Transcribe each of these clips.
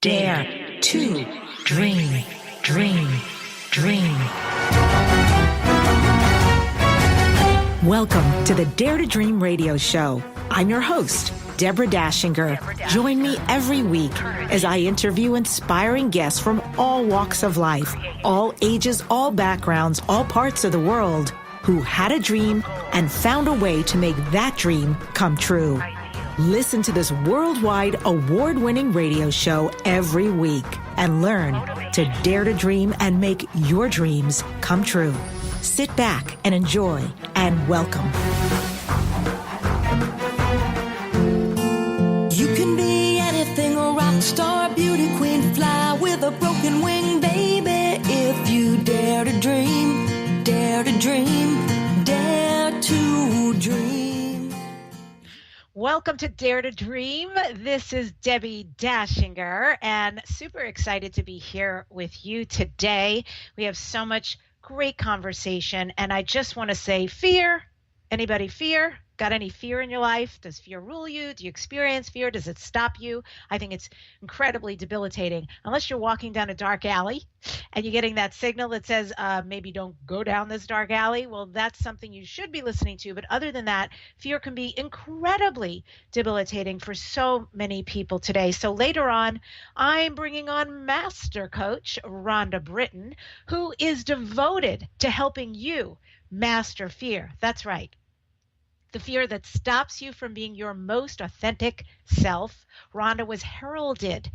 Dare to dream, dream, dream. Welcome to the Dare to Dream radio show. I'm your host, Debbi Dachinger. Join me every week as I interview inspiring guests from all walks of life, all ages, all backgrounds, all parts of the world, who had a dream and found a way to make that dream come true. Listen to this worldwide award-winning radio show every week and learn to dare to dream and make your dreams come true. Sit back and enjoy, and welcome. You can be anything, a rock star, beauty queen, fly with a broken wing, baby. If you dare to dream, dare to dream, dare to dream. Welcome to Dare to Dream. This is Debbi Dachinger, and super excited to be here with you today. We have so much great conversation, and I just want to say, fear. Anybody fear? Got any fear in your life? Does fear rule you? Do you experience fear? Does it stop you? I think it's incredibly debilitating. Unless you're walking down a dark alley and you're getting that signal that says, maybe don't go down this dark alley. Well, that's something you should be listening to. But other than that, fear can be incredibly debilitating for so many people today. So later on, I'm bringing on Master Coach RHONDA BRITTEN, who is devoted to helping you master fear. That's right. The fear that stops you from being your most authentic self. RHONDA was heralded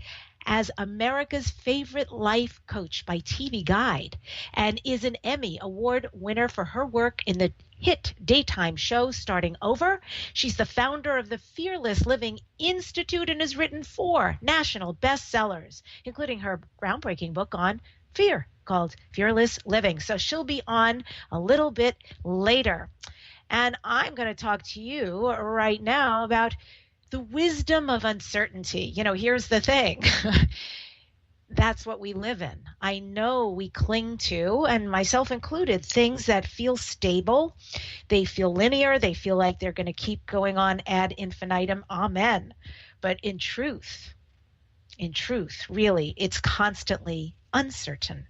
as America's favorite life coach by TV Guide and is an Emmy Award winner for her work in the hit daytime show Starting Over. She's the founder of the Fearless Living Institute and has written 4 national bestsellers, including her groundbreaking book on fear called Fearless Living. So she'll be on a little bit later. And I'm going to talk to you right now about the wisdom of uncertainty. You know, here's the thing. That's what we live in. I know we cling to, and myself included, things that feel stable. They feel linear. They feel like they're going to keep going on ad infinitum. Amen. But in truth, really, it's constantly uncertain.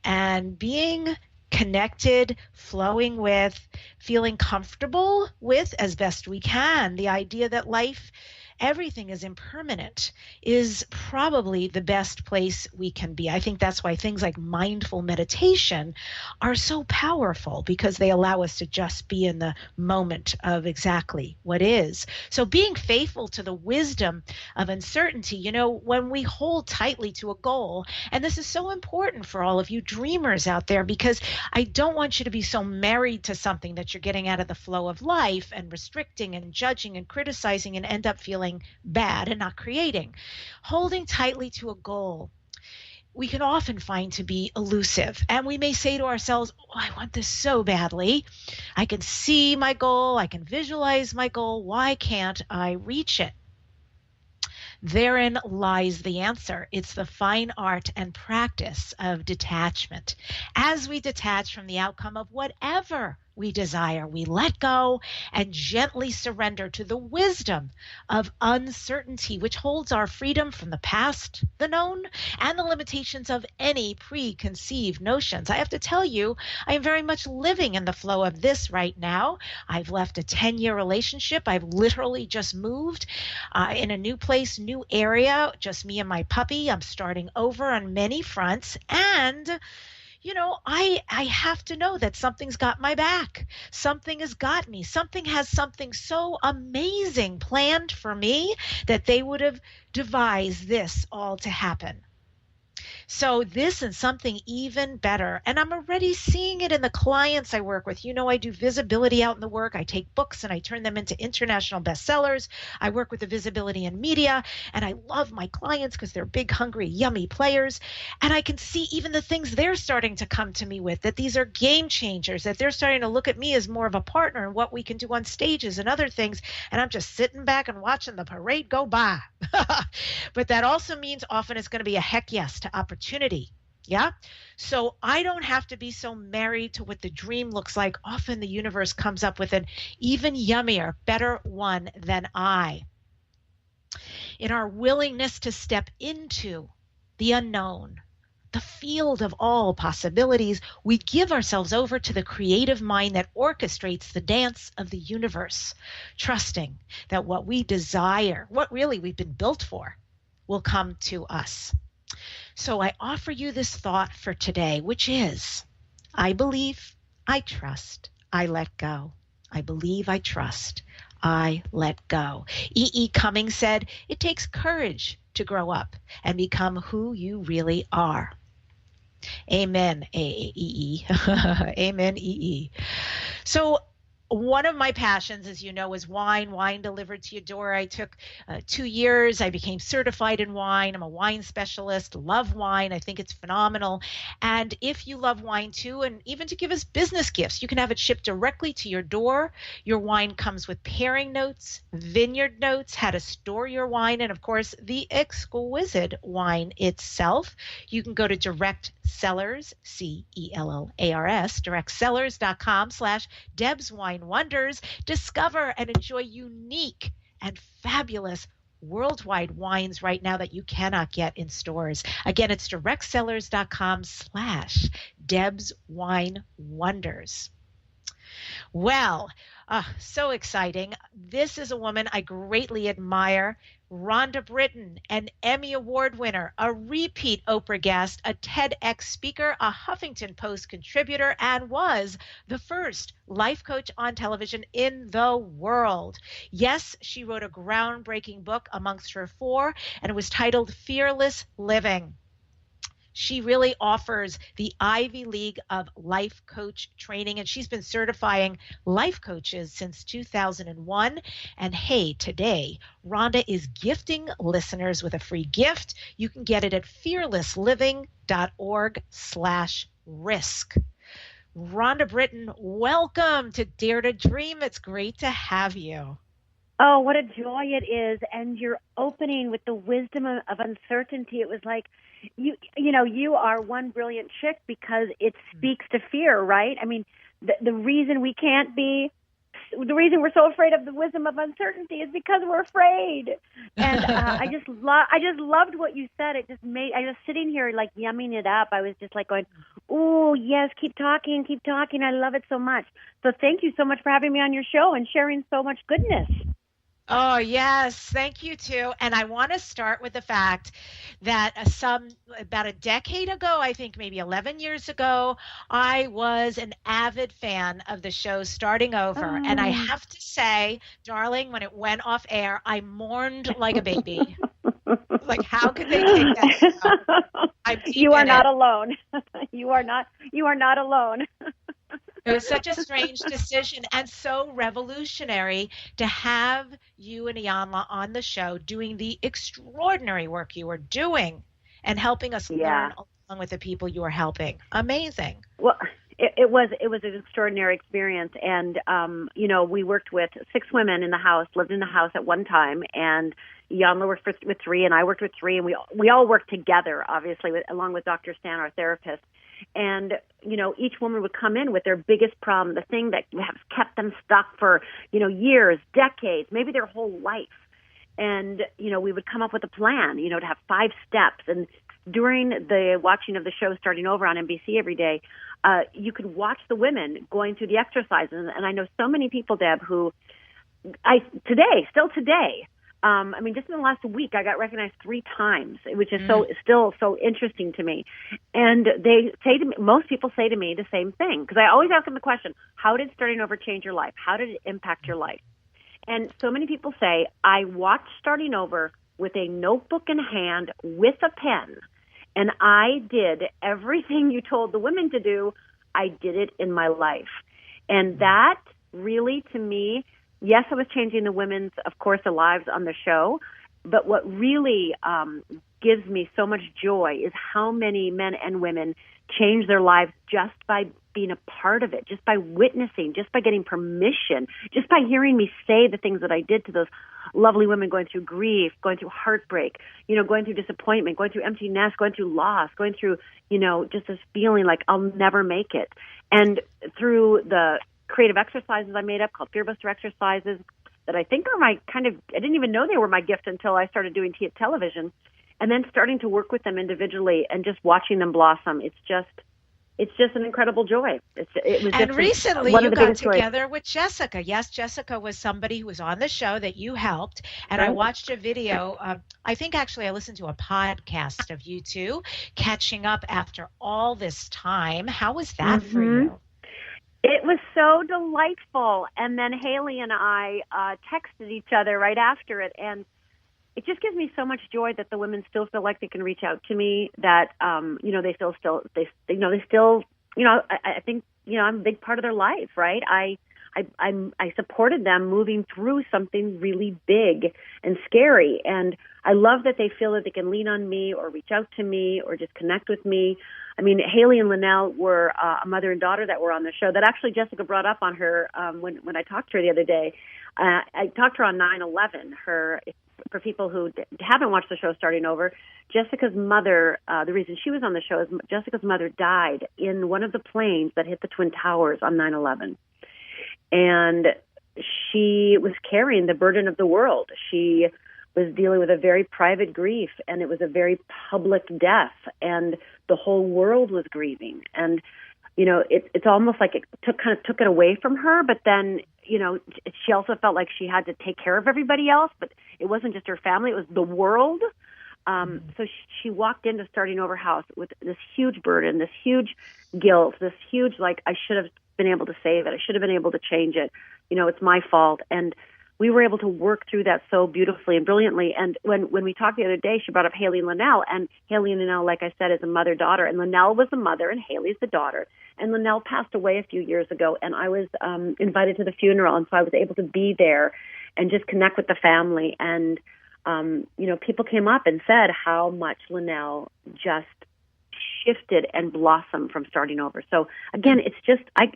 And being connected, flowing with, feeling comfortable with as best we can, the idea that life, everything is impermanent, is probably the best place we can be. I think that's why things like mindful meditation are so powerful, because they allow us to just be in the moment of exactly what is. So being faithful to the wisdom of uncertainty, you know, when we hold tightly to a goal, and this is so important for all of you dreamers out there, because I don't want you to be so married to something that you're getting out of the flow of life and restricting and judging and criticizing and end up feeling bad and not creating. Holding tightly to a goal, we can often find to be elusive. And we may say to ourselves, oh, I want this so badly. I can see my goal. I can visualize my goal. Why can't I reach it? Therein lies the answer. It's the fine art and practice of detachment. As we detach from the outcome of whatever we desire, we let go and gently surrender to the wisdom of uncertainty, which holds our freedom from the past, the known, and the limitations of any preconceived notions. I have to tell you, I am very much living in the flow of this right now. I've left a 10-year relationship. I've literally just moved in a new place, new area, just me and my puppy. I'm starting over on many fronts, and you know, I have to know that something's got my back. Something has got me. Something has something so amazing planned for me that they would have devised this all to happen. So this and something even better. And I'm already seeing it in the clients I work with. You know, I do visibility out in the work. I take books and I turn them into international bestsellers. I work with the visibility in media, and I love my clients because they're big, hungry, yummy players. And I can see even the things they're starting to come to me with, that these are game changers, that they're starting to look at me as more of a partner and what we can do on stages and other things. And I'm just sitting back and watching the parade go by. But that also means often it's going to be a heck yes to opportunity. Yeah. So I don't have to be so married to what the dream looks like. Often the universe comes up with an even yummier, better one than I. in our willingness to step into the unknown, the field of all possibilities, we give ourselves over to the creative mind that orchestrates the dance of the universe, trusting that what we desire, what really we've been built for, will come to us. So I offer you this thought for today, which is, I believe, I trust, I let go. I believe, I trust, I let go. E.E. Cummings said, it takes courage to grow up and become who you really are. Amen, E.E. Amen, E.E. So one of my passions, as you know, is wine delivered to your door. I took 2 years. I became certified in wine. I'm a wine specialist, love wine. I think it's phenomenal. And if you love wine too, and even to give us business gifts, you can have it shipped directly to your door. Your wine comes with pairing notes, vineyard notes, how to store your wine, and of course, the exquisite wine itself. You can go to Direct Sellers, CELLARS, directsellers.com/Deb's Wine Wonders. Discover and enjoy unique and fabulous worldwide wines right now that you cannot get in stores. Again, it's directsellers.com/Deb's Wine Wonders. Well, so exciting. This is a woman I greatly admire. RHONDA BRITTEN, an Emmy Award winner, a repeat Oprah guest, a TEDx speaker, a Huffington Post contributor, and was the first life coach on television in the world. Yes, she wrote a groundbreaking book amongst her 4, and it was titled Fearless Living. She really offers the Ivy League of life coach training, and she's been certifying life coaches since 2001. And hey, today, RHONDA is gifting listeners with a free gift. You can get it at fearlessliving.org/risk. RHONDA BRITTEN, welcome to Dare to Dream. It's great to have you. Oh, what a joy it is. And you're opening with the wisdom of uncertainty. It was like, you are one brilliant chick because it speaks to fear, right? I mean, the reason we're so afraid of the wisdom of uncertainty is because we're afraid. And I just loved what you said. I was sitting here like yumming it up. I was just like going, oh, yes, keep talking. I love it so much. So thank you so much for having me on your show and sharing so much goodness. Oh, yes. Thank you, too. And I want to start with the fact that about a decade ago, I think maybe 11 years ago, I was an avid fan of the show Starting Over. Oh. And I have to say, darling, when it went off air, I mourned like a baby. Like, how could they take that show? You are not alone. You are not alone. It was such a strange decision and so revolutionary to have you and Iyanla on the show doing the extraordinary work you were doing and helping us learn along with the people you were helping. Amazing. Well, it was an extraordinary experience. And, we worked with 6 women in the house, lived in the house at one time. And Iyanla worked with 3 and I worked with 3. And we all worked together, obviously, along with Dr. Stan, our therapist. And, each woman would come in with their biggest problem, the thing that has kept them stuck for, years, decades, maybe their whole life. And, we would come up with a plan, to have 5 steps. And during the watching of the show Starting Over on NBC every day, you could watch the women going through the exercises. And I know so many people, Deb, who still today, just in the last week, I got recognized 3 times, which is still so interesting to me. And they say to me, most people say to me the same thing, because I always ask them the question, how did Starting Over change your life? How did it impact your life? And so many people say, I watched Starting Over with a notebook in hand with a pen, and I did everything you told the women to do. I did it in my life. And that really, to me, yes, I was changing the women's, of course, the lives on the show. But what really gives me so much joy is how many men and women change their lives just by being a part of it, just by witnessing, just by getting permission, just by hearing me say the things that I did to those lovely women going through grief, going through heartbreak, going through disappointment, going through empty nest, going through loss, going through, just this feeling like I'll never make it. And through the creative exercises I made up called Fear Buster exercises, that I think are my I didn't even know they were my gift until I started doing television, and then starting to work with them individually and just watching them blossom. It's just an incredible joy. It was And just recently one you of the got biggest joys. together with Jessica. Yes, Jessica was somebody who was on the show that you helped. And I Right. watched a video. I think actually I listened to a podcast of you two catching up after all this time. How was that for you? It was so delightful. And then Haley and I texted each other right after it. And it just gives me so much joy that the women still feel like they can reach out to me, that, they feel I think, I'm a big part of their life, right? I supported them moving through something really big and scary. And I love that they feel that they can lean on me or reach out to me or just connect with me. I mean, Haley and Linnell were a mother and daughter that were on the show that actually Jessica brought up on her when I talked to her the other day. I talked to her on 9/11. For people who haven't watched the show Starting Over, Jessica's mother, the reason she was on the show is Jessica's mother died in one of the planes that hit the Twin Towers on 9/11. And she was carrying the burden of the world. She was dealing with a very private grief, and it was a very public death, and the whole world was grieving. And, it's almost like it took it away from her, but then, she also felt like she had to take care of everybody else, but it wasn't just her family, it was the world. So she walked into Starting Over House with this huge burden, this huge guilt, this huge, I should have been able to save it. I should have been able to change it. It's my fault. And we were able to work through that so beautifully and brilliantly. And when we talked the other day, she brought up Haley and Linnell. And Haley and Linnell, like I said, is a mother-daughter. And Linnell was the mother and Haley's the daughter. And Linnell passed away a few years ago. And I was invited to the funeral. And so I was able to be there and just connect with the family. And, people came up and said how much Linnell just shifted and blossomed from Starting Over. So again, it's just, I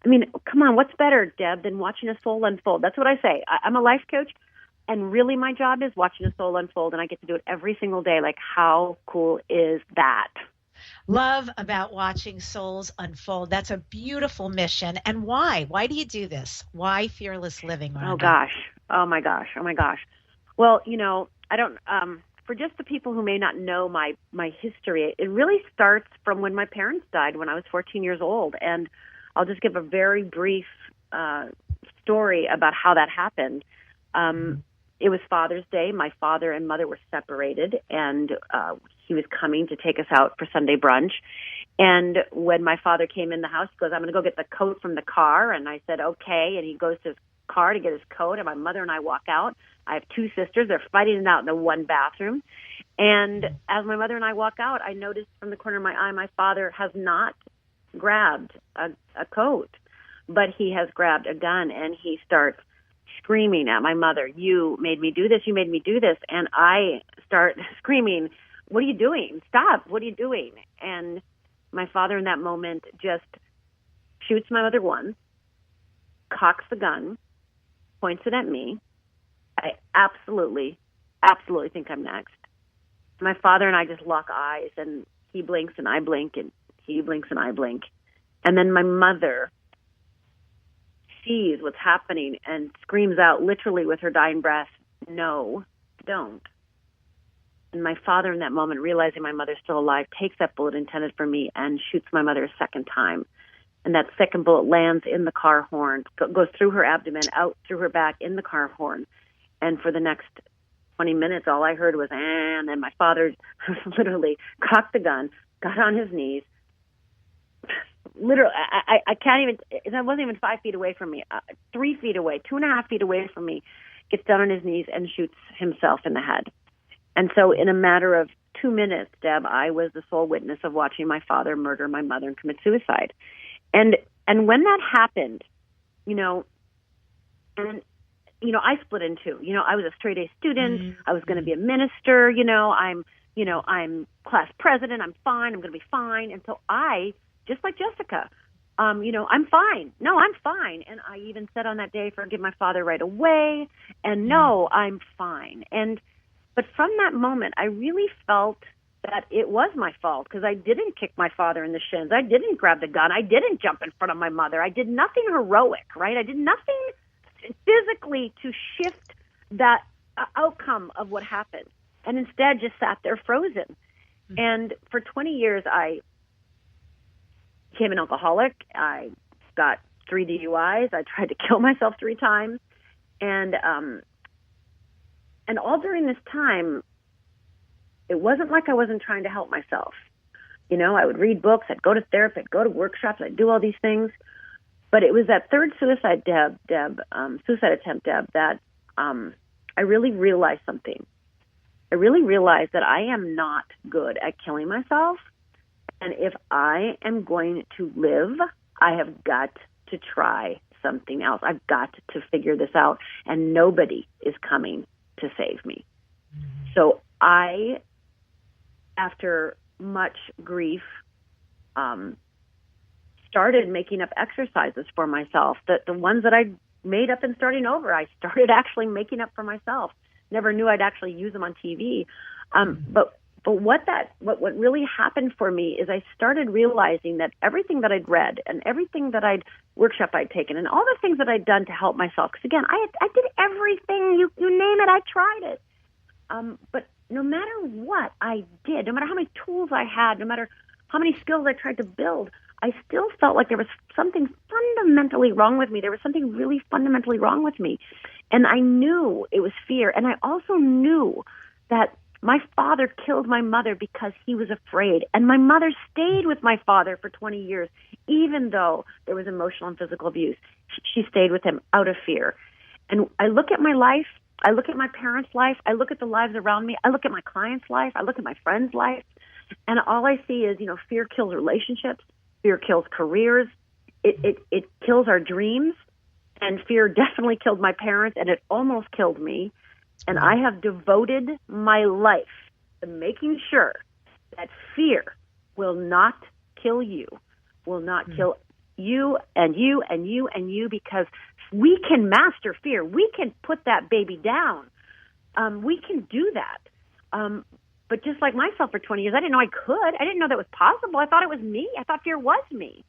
mean, come on, what's better, Deb, than watching a soul unfold? That's what I say. I'm a life coach, and really my job is watching a soul unfold, and I get to do it every single day. Like, how cool is that? Love about watching souls unfold. That's a beautiful mission. And why? Why do you do this? Why Fearless Living, Rhonda? Oh, gosh. Oh, my gosh. Well, I don't, for just the people who may not know my history, it really starts from when my parents died when I was 14 years old. And I'll just give a very brief story about how that happened. It was Father's Day. My father and mother were separated, and he was coming to take us out for Sunday brunch. And when my father came in the house, he goes, "I'm going to go get the coat from the car." And I said, "Okay." And he goes to his car to get his coat, and my mother and I walk out. I have two sisters. They're fighting it out in the one bathroom. And as my mother and I walk out, I noticed from the corner of my eye, my father has not grabbed a coat, but he has grabbed a gun, and he starts screaming at my mother, "You made me do this, you made me do this." And I start screaming, "What are you doing? Stop, what are you doing?" And my father in that moment just shoots my mother once, cocks the gun, points it at me. I absolutely think I'm next. My father and I just lock eyes, and he blinks and I blink, and he blinks and I blink. And then my mother sees what's happening and screams out literally with her dying breath, "No, don't." And my father in that moment, realizing my mother's still alive, takes that bullet intended for me and shoots my mother a second time. And that second bullet lands in the car horn, goes through her abdomen, out through her back, in the car horn. And for the next 20 minutes, all I heard was, and then my father literally cocked the gun, got on his knees. Literally, I can't even, it wasn't even 5 feet away from me, 3 feet away, 2.5 feet away from me, gets down on his knees and shoots himself in the head. And so in a matter of 2 minutes, Deb, I was the sole witness of watching my father murder my mother and commit suicide. And when that happened, I split in two. I was a straight A student. Mm-hmm. I was going to be a minister. I'm class president. I'm fine. I'm going to be fine. And so I, just like Jessica, I'm fine. No, I'm fine. And I even said on that day, forgive my father right away. And no, I'm fine. But from that moment, I really felt that it was my fault because I didn't kick my father in the shins. I didn't grab the gun. I didn't jump in front of my mother. I did nothing heroic, right? I did nothing physically to shift that outcome of what happened, and instead just sat there frozen. Mm-hmm. And for 20 years, I became an alcoholic. I got 3 DUIs. I tried to kill myself 3 times. And all during this time, it wasn't like I wasn't trying to help myself. You know, I would read books, I'd go to therapy, I'd go to workshops, I'd do all these things. But it was that third suicide attempt, Deb, that I really realized something. I really realized that I am not good at killing myself. And if I am going to live, I have got to try something else. I've got to figure this out. And nobody is coming to save me. Mm-hmm. So I, after much grief, started making up exercises for myself. The ones that I made up and starting over, I started actually making up for myself. Never knew I'd actually use them on TV. But what really happened for me is I started realizing that everything that I'd read and everything that workshop I'd taken and all the things that I'd done to help myself, because again, I did everything, you name it, I tried it. But no matter what I did, no matter how many tools I had, no matter how many skills I tried to build, I still felt like there was something fundamentally wrong with me. There was something really fundamentally wrong with me. And I knew it was fear. And I also knew that my father killed my mother because he was afraid. And my mother stayed with my father for 20 years, even though there was emotional and physical abuse. She stayed with him out of fear. And I look at my life, I look at my parents' life, I look at the lives around me, I look at my clients' life, I look at my friends' life, and all I see is, fear kills relationships, fear kills careers, it kills our dreams, and fear definitely killed my parents, and it almost killed me. And I have devoted my life to making sure that fear will not kill you, will not kill you and you and you and you, because we can master fear. We can put that baby down. We can do that. But just like myself for 20 years, I didn't know I could. I didn't know that was possible. I thought it was me. I thought fear was me.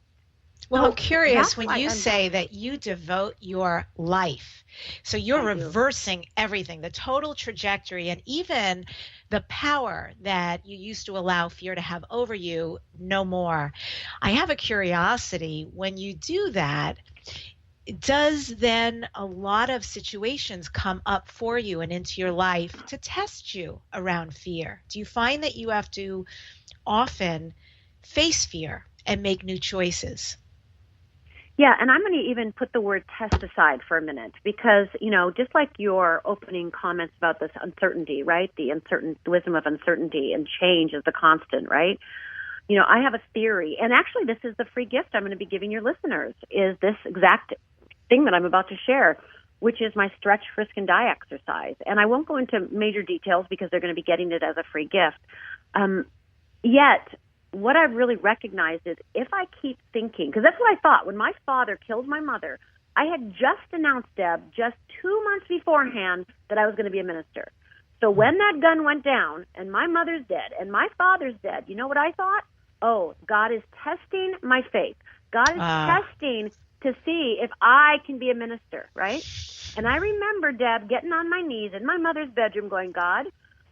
Well, I'm curious when you say that you devote your life. So you're reversing everything, the total trajectory, and even the power that you used to allow fear to have over you, no more. I have a curiosity. When you do that, does then a lot of situations come up for you and into your life to test you around fear? Do you find that you have to often face fear and make new choices? Yeah, and I'm going to even put the word test aside for a minute because, just like your opening comments about this uncertainty, right? The wisdom of uncertainty and change is the constant, right? I have a theory, and actually this is the free gift I'm going to be giving your listeners, is this exact thing that I'm about to share, which is my stretch, frisk, and die exercise. And I won't go into major details because they're going to be getting it as a free gift. Yet, what I've really recognized is if I keep thinking, because that's what I thought when my father killed my mother, I had just announced, Deb, just 2 months beforehand that I was going to be a minister. So when that gun went down and my mother's dead and my father's dead, you know what I thought? Oh, God is testing my faith. God is testing to see if I can be a minister, right? And I remember, Deb, getting on my knees in my mother's bedroom going, God,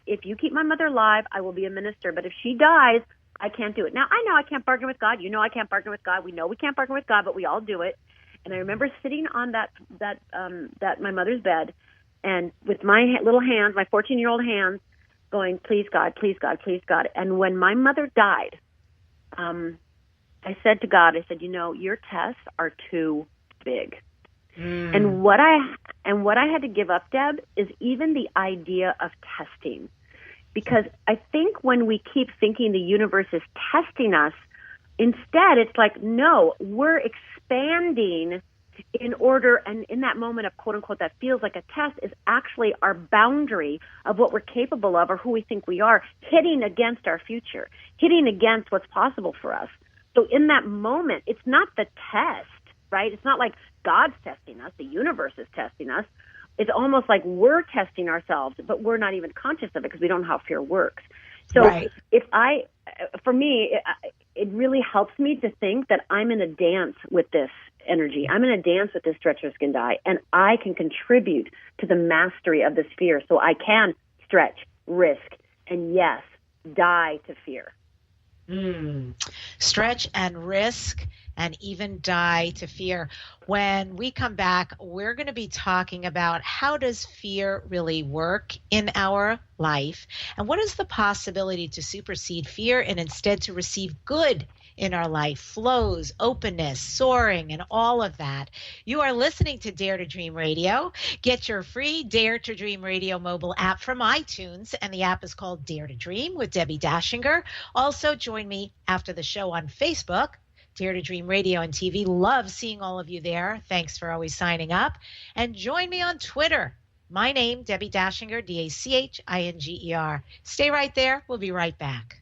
if you keep my mother alive, I will be a minister. But if she dies, I can't do it. Now, I know I can't bargain with God. I can't bargain with God. We know we can't bargain with God, but we all do it. And I remember sitting on that my mother's bed and with my little hands, my 14-year-old hands, going, please, God, please, God, please, God. And when my mother died, I said to God, I said, your tests are too big. And what I had to give up, Deb, is even the idea of testing. Because I think when we keep thinking the universe is testing us, instead it's like, no, we're expanding in order, and in that moment of quote unquote that feels like a test is actually our boundary of what we're capable of or who we think we are, hitting against our future, hitting against what's possible for us. So in that moment, it's not the test, right? It's not like God's testing us, the universe is testing us. It's almost like we're testing ourselves, but we're not even conscious of it because we don't know how fear works. So for me, it really helps me to think that I'm in a dance with this energy. I'm going to dance with this stretch, risk, and die, and I can contribute to the mastery of this fear. So I can stretch, risk, and yes, die to fear. Stretch and risk and even die to fear. When we come back, we're going to be talking about how does fear really work in our life, and what is the possibility to supersede fear and instead to receive good in our life, flows, openness, soaring, and all of that. You are listening to Dare to Dream Radio. Get your free Dare to Dream Radio mobile app from iTunes, and the app is called Dare to Dream with Debbi Dachinger. Also, join me after the show on Facebook, Dare to Dream Radio and TV. Love seeing all of you there. Thanks for always signing up. And join me on Twitter. My name, Debbi Dachinger, Dachinger. Stay right there. We'll be right back.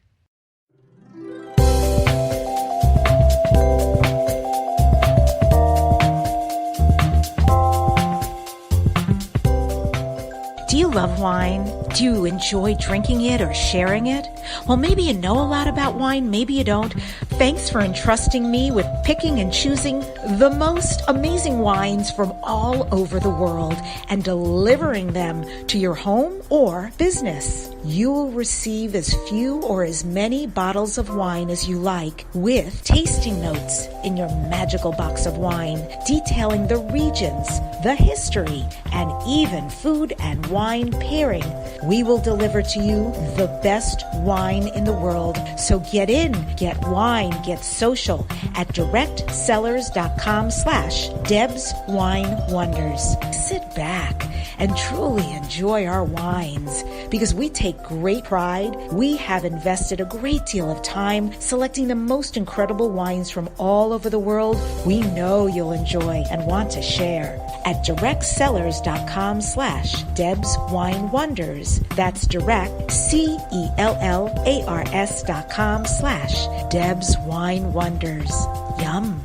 Do you love wine? Do you enjoy drinking it or sharing it? Well, maybe you know a lot about wine, maybe you don't. Thanks for entrusting me with picking and choosing the most amazing wines from all over the world and delivering them to your home or business. You will receive as few or as many bottles of wine as you like, with tasting notes in your magical box of wine detailing the regions, the history, and even food and wine pairing. We will deliver to you the best wine in the world. So get in, get wine, get social at directsellers.com/Deb's Wine Wonders. Sit back and truly enjoy our wines, because we take great pride. We have invested a great deal of time selecting the most incredible wines from all over the world. We know you'll enjoy and want to share at directsellers.com/Deb's Wine Wonders. That's direct, CELLARS.com/Deb's Wine Wonders. Yum.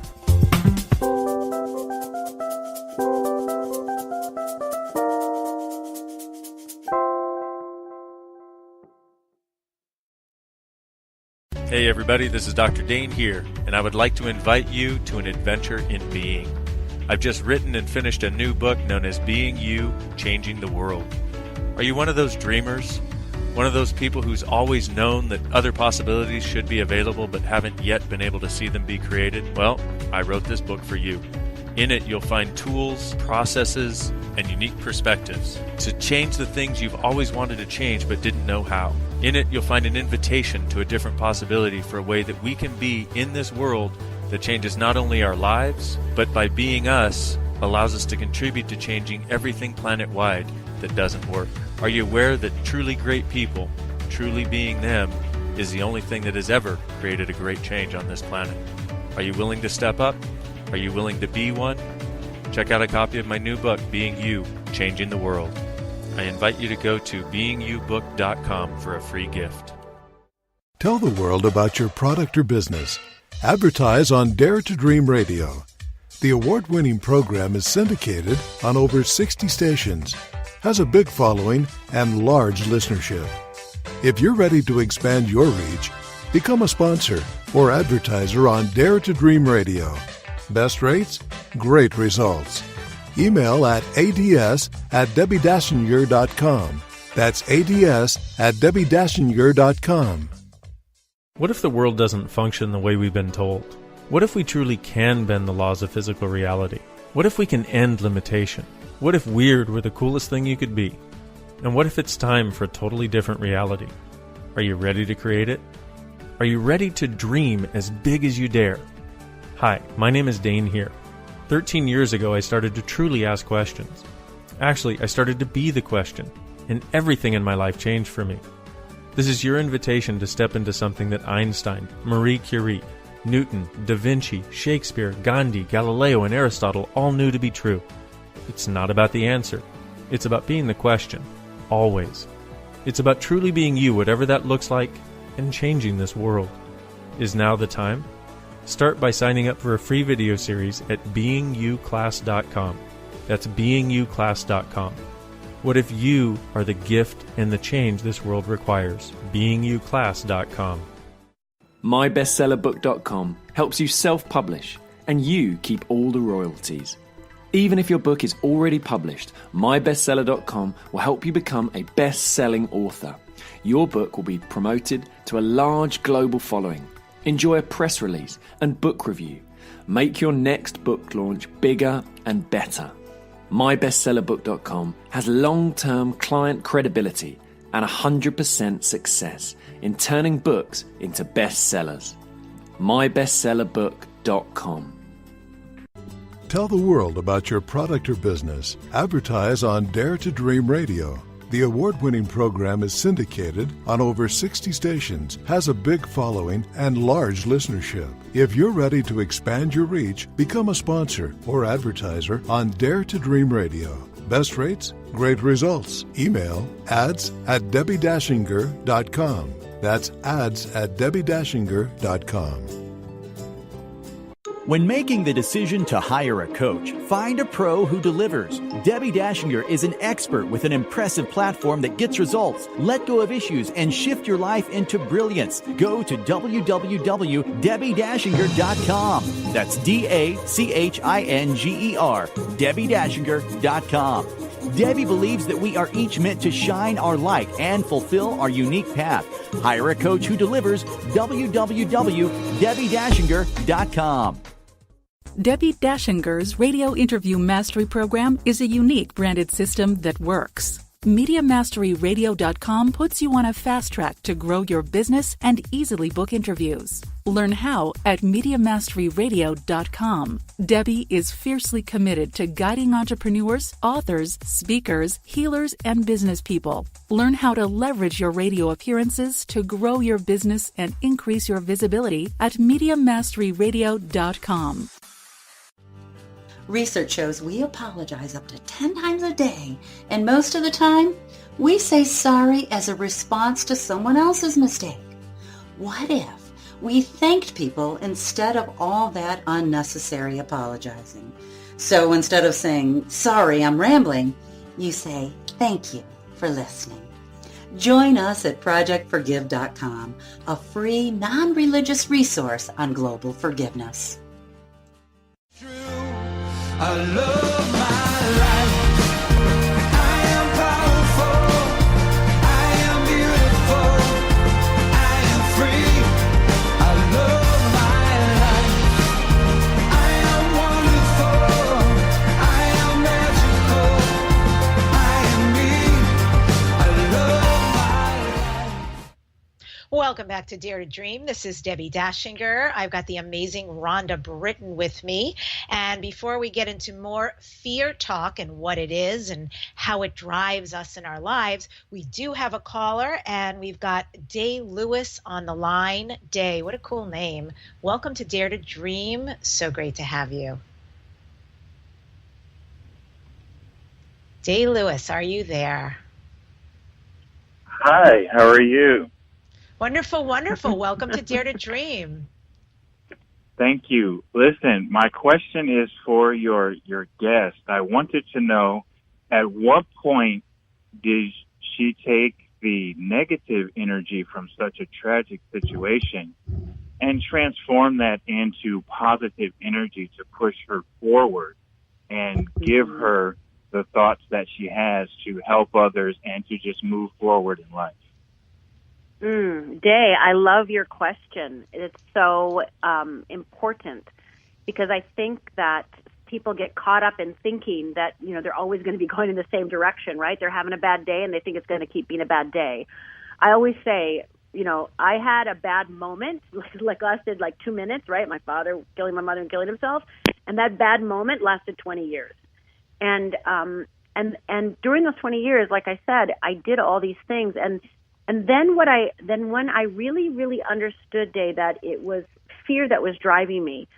Hey everybody, this is Dr. Dane here, and I would like to invite you to an adventure in being. I've just written and finished a new book known as Being You, Changing the World. Are you one of those dreamers? One of those people who's always known that other possibilities should be available but haven't yet been able to see them be created? Well, I wrote this book for you. In it, you'll find tools, processes, and unique perspectives to change the things you've always wanted to change but didn't know how. In it, you'll find an invitation to a different possibility for a way that we can be in this world that changes not only our lives, but by being us, allows us to contribute to changing everything planet-wide that doesn't work. Are you aware that truly great people, truly being them, is the only thing that has ever created a great change on this planet? Are you willing to step up? Are you willing to be one? Check out a copy of my new book, Being You, Changing the World. I invite you to go to beingyoubook.com for a free gift. Tell the world about your product or business. Advertise on Dare to Dream Radio. The award-winning program is syndicated on over 60 stations, has a big following, and large listenership. If you're ready to expand your reach, become a sponsor or advertiser on Dare to Dream Radio. Best rates? Great results. Email at ads@DebbiDachinger.com. That's ads@DebbiDachinger.com. What if the world doesn't function the way we've been told? What if we truly can bend the laws of physical reality? What if we can end limitation? What if weird were the coolest thing you could be? And what if it's time for a totally different reality? Are you ready to create it? Are you ready to dream as big as you dare? Hi, my name is Dane here. 13 years ago, I started to truly ask questions. Actually, I started to be the question, and everything in my life changed for me. This is your invitation to step into something that Einstein, Marie Curie, Newton, Da Vinci, Shakespeare, Gandhi, Galileo, and Aristotle all knew to be true. It's not about the answer. It's about being the question, always. It's about truly being you, whatever that looks like, and changing this world. Is now the time? Start by signing up for a free video series at beingyouclass.com. That's beingyouclass.com. What if you are the gift and the change this world requires? beingyouclass.com. MyBestsellerbook.com helps you self-publish and you keep all the royalties. Even if your book is already published, mybestseller.com will help you become a best-selling author. Your book will be promoted to a large global following. Enjoy a press release and book review. Make your next book launch bigger and better. MyBestsellerBook.com has long-term client credibility and 100% success in turning books into bestsellers. MyBestsellerBook.com. Tell the world about your product or business. Advertise on Dare to Dream Radio. The award-winning program is syndicated on over 60 stations, has a big following, and large listenership. If you're ready to expand your reach, become a sponsor or advertiser on Dare to Dream Radio. Best rates, great results. Email ads@DebbiDachinger.com. That's ads@DebbiDachinger.com. When making the decision to hire a coach, find a pro who delivers. Debbi Dachinger is an expert with an impressive platform that gets results. Let go of issues and shift your life into brilliance. Go to www.DebbiDachinger.com. That's DACHINGER, DebbiDachinger.com. Debbie believes that we are each meant to shine our light and fulfill our unique path. Hire a coach who delivers. www.DebbiDachinger.com. Debbi Dachinger's Radio Interview Mastery Program is a unique branded system that works. MediaMasteryRadio.com puts you on a fast track to grow your business and easily book interviews. Learn how at MediaMasteryRadio.com. Debbie is fiercely committed to guiding entrepreneurs, authors, speakers, healers, and business people. Learn how to leverage your radio appearances to grow your business and increase your visibility at MediaMasteryRadio.com. Research shows we apologize up to 10 times a day, and most of the time, we say sorry as a response to someone else's mistake. What if we thanked people instead of all that unnecessary apologizing? So instead of saying, sorry, I'm rambling, you say, thank you for listening. Join us at ProjectForgive.com, a free, non-religious resource on global forgiveness. I love my life. I am powerful. I am beautiful. I am free. I love my life. I am wonderful. I am magical. I am me. I love my life. Welcome back to Dare to Dream. This is Debbi Dachinger. I've got the amazing RHONDA BRITTEN with me. And before we get into more fear talk and what it is and how it drives us in our lives, we do have a caller, and we've got Day Lewis on the line. Day, what a cool name. Welcome to Dare to Dream. So great to have you. Day Lewis, are you there? Hi, how are you? Wonderful, wonderful. Welcome to Dare to Dream. Thank you. Listen, my question is for your guest. I wanted to know, at what point did she take the negative energy from such a tragic situation and transform that into positive energy to push her forward and give her the thoughts that she has to help others and to just move forward in life? Day, I love your question. It's so important, because I think that people get caught up in thinking that, you know, they're always going to be going in the same direction, right? They're having a bad day and they think it's going to keep being a bad day. I always say, you know, I had a bad moment, like lasted like 2 minutes, right? My father killing my mother and killing himself. And that bad moment lasted 20 years. And during those 20 years, like I said, I did all these things. And then when I really understood, Day, that it was fear that was driving me,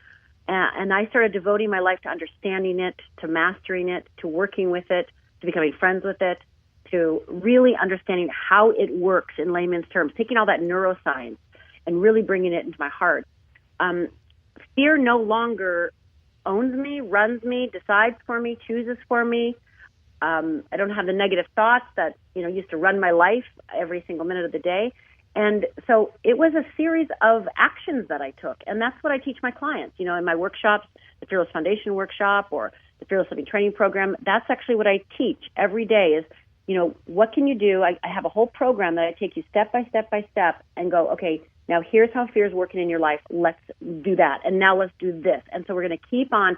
and I started devoting my life to understanding it, to mastering it, to working with it, to becoming friends with it, to really understanding how it works in layman's terms, taking all that neuroscience and really bringing it into my heart. Fear no longer owns me, runs me, decides for me, chooses for me. I don't have the negative thoughts that, you know, used to run my life every single minute of the day. And so it was a series of actions that I took. And that's what I teach my clients, in my workshops, the Fearless Foundation workshop or the Fearless Living Training Program. That's actually what I teach every day is, what can you do? I have a whole program that I take you step by step by step and go, okay, now here's how fear is working in your life. Let's do that. And now let's do this. And so we're going to keep on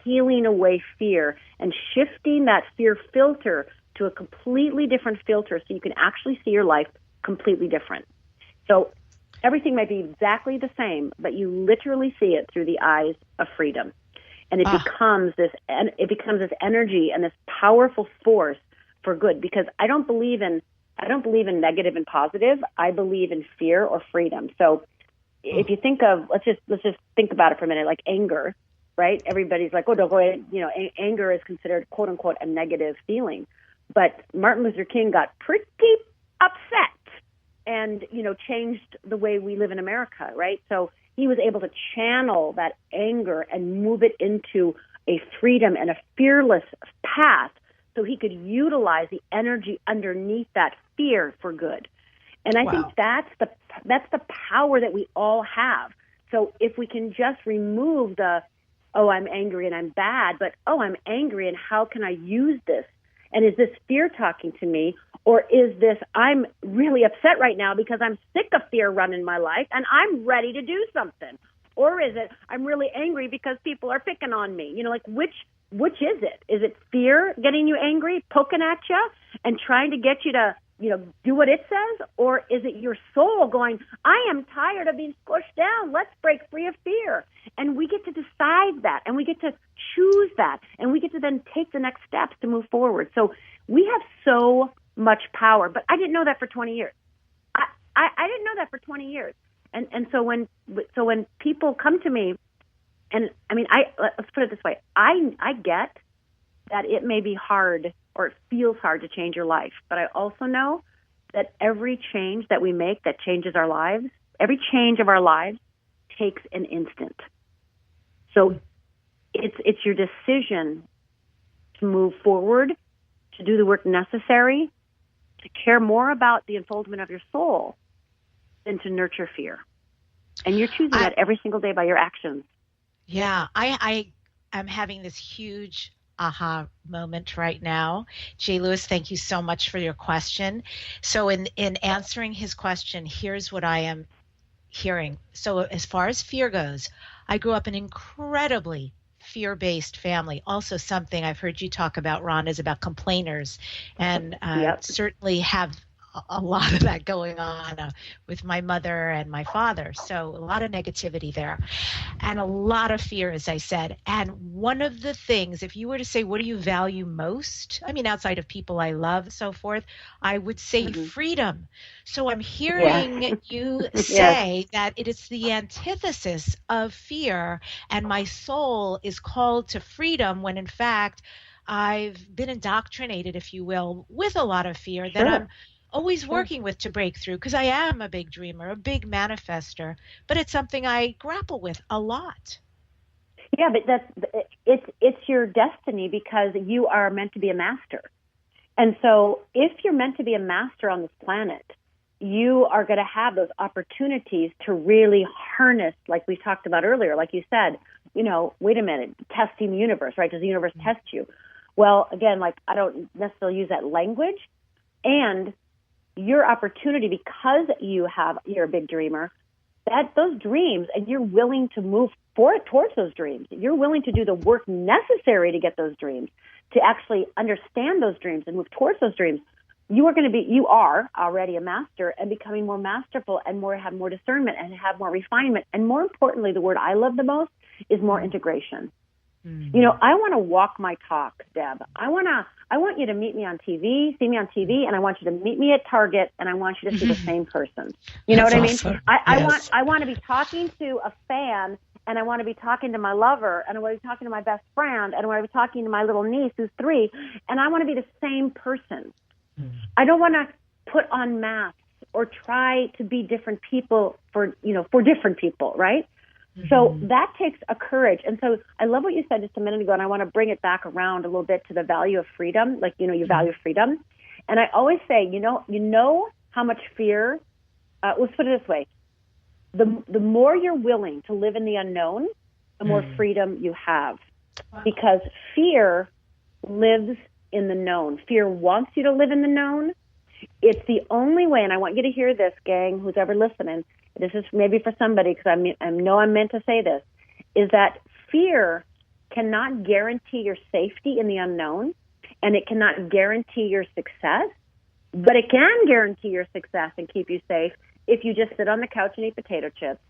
peeling away fear and shifting that fear filter to a completely different filter so you can actually see your life completely different. So everything might be exactly the same, but you literally see it through the eyes of freedom. And it becomes this energy and this powerful force for good, because I don't believe in negative and positive. I believe in fear or freedom. So if you think of, let's just think about it for a minute, like anger, right? Everybody's like, oh, don't go ahead. Anger is considered quote unquote a negative feeling. But Martin Luther King got pretty upset and, changed the way we live in America, right? So he was able to channel that anger and move it into a freedom and a fearless path so he could utilize the energy underneath that fear for good. And I think that's the power that we all have. So if we can just remove the, oh, I'm angry and I'm bad, but, oh, I'm angry and how can I use this? And is this fear talking to me? Or is this, I'm really upset right now because I'm sick of fear running my life and I'm ready to do something? Or is it, I'm really angry because people are picking on me? Which is it? Is it fear getting you angry, poking at you and trying to get you to, do what it says? Or is it your soul going, I am tired of being squished down. Let's break free of fear. And we get to decide that, and we get to choose that, and we get to then take the next steps to move forward. So we have so much power, but I didn't know that for 20 years. I didn't know that for 20 years. And so when people come to me, and I mean, let's put it this way, I get that it may be hard or it feels hard to change your life, but I also know that every change that we make that changes our lives, every change of our lives takes an instant. So it's your decision to move forward, to do the work necessary, to care more about the unfoldment of your soul than to nurture fear. And you're choosing that every single day by your actions. Yeah, I am having this huge aha moment right now. Jay Lewis, thank you so much for your question. So in answering his question, here's what I am hearing. So as far as fear goes, I grew up in an incredibly fear-based family. Also something I've heard you talk about, Ron, is about complainers, and certainly have a lot of that going on with my mother and my father. So a lot of negativity there and a lot of fear, as I said. And one of the things, if you were to say, what do you value most? I mean, outside of people I love, so forth, I would say freedom. So I'm hearing you say that it is the antithesis of fear, and my soul is called to freedom, when in fact I've been indoctrinated, if you will, with a lot of fear that I'm always working with to break through, because I am a big dreamer, a big manifester, but it's something I grapple with a lot. Yeah, but it's your destiny, because you are meant to be a master. And so if you're meant to be a master on this planet, you are going to have those opportunities to really harness, like we talked about earlier, like you said, wait a minute, testing the universe, right? Does the universe test you? Well, again, I don't necessarily use that language. And your opportunity, because you're a big dreamer, that those dreams, and you're willing to move towards those dreams. You're willing to do the work necessary to get those dreams, to actually understand those dreams and move towards those dreams. You are already a master and becoming more masterful and have more discernment and have more refinement. And more importantly, the word I love the most is more integration. I want to walk my talk, Deb. I want you to meet me on TV, see me on TV, and I want you to meet me at Target, and I want you to see the same person. You know what I mean? Awesome. I want to be talking to a fan, and I want to be talking to my lover, and I want to be talking to my best friend, and I want to be talking to my little niece who's 3, and I want to be the same person. I don't want to put on masks or try to be different people for different people, right? So that takes a courage. And so I love what you said just a minute ago, and I want to bring it back around a little bit to the value of freedom. You value freedom. And I always say, you know how much fear let's put it this way. The more you're willing to live in the unknown, the more freedom you have. Because fear lives in the known. Fear wants you to live in the known. It's the only way, and I want you to hear this, gang, who's ever listening. This is maybe for somebody, because I know I'm meant to say this, is that fear cannot guarantee your safety in the unknown, and it cannot guarantee your success, but it can guarantee your success and keep you safe if you just sit on the couch and eat potato chips,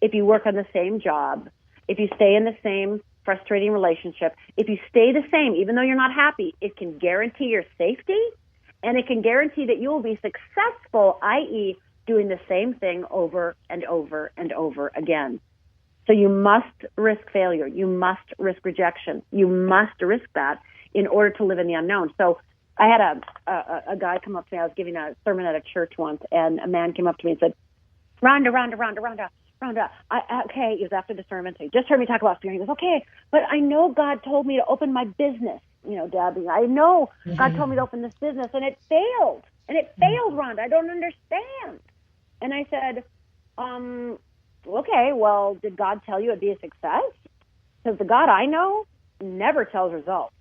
if you work on the same job, if you stay in the same frustrating relationship, if you stay the same, even though you're not happy, it can guarantee your safety, and it can guarantee that you will be successful, i.e., doing the same thing over and over and over again. So you must risk failure. You must risk rejection. You must risk that in order to live in the unknown. So I had a guy come up to me. I was giving a sermon at a church once, and a man came up to me and said, Rhonda, okay, it was after the sermon, so he just heard me talk about fear. He goes, okay, but I know God told me to open my business, Debbie. I know God told me to open this business, and it failed. And it failed, Rhonda. I don't understand. And I said, okay, well, did God tell you it'd be a success? Because the God I know never tells results.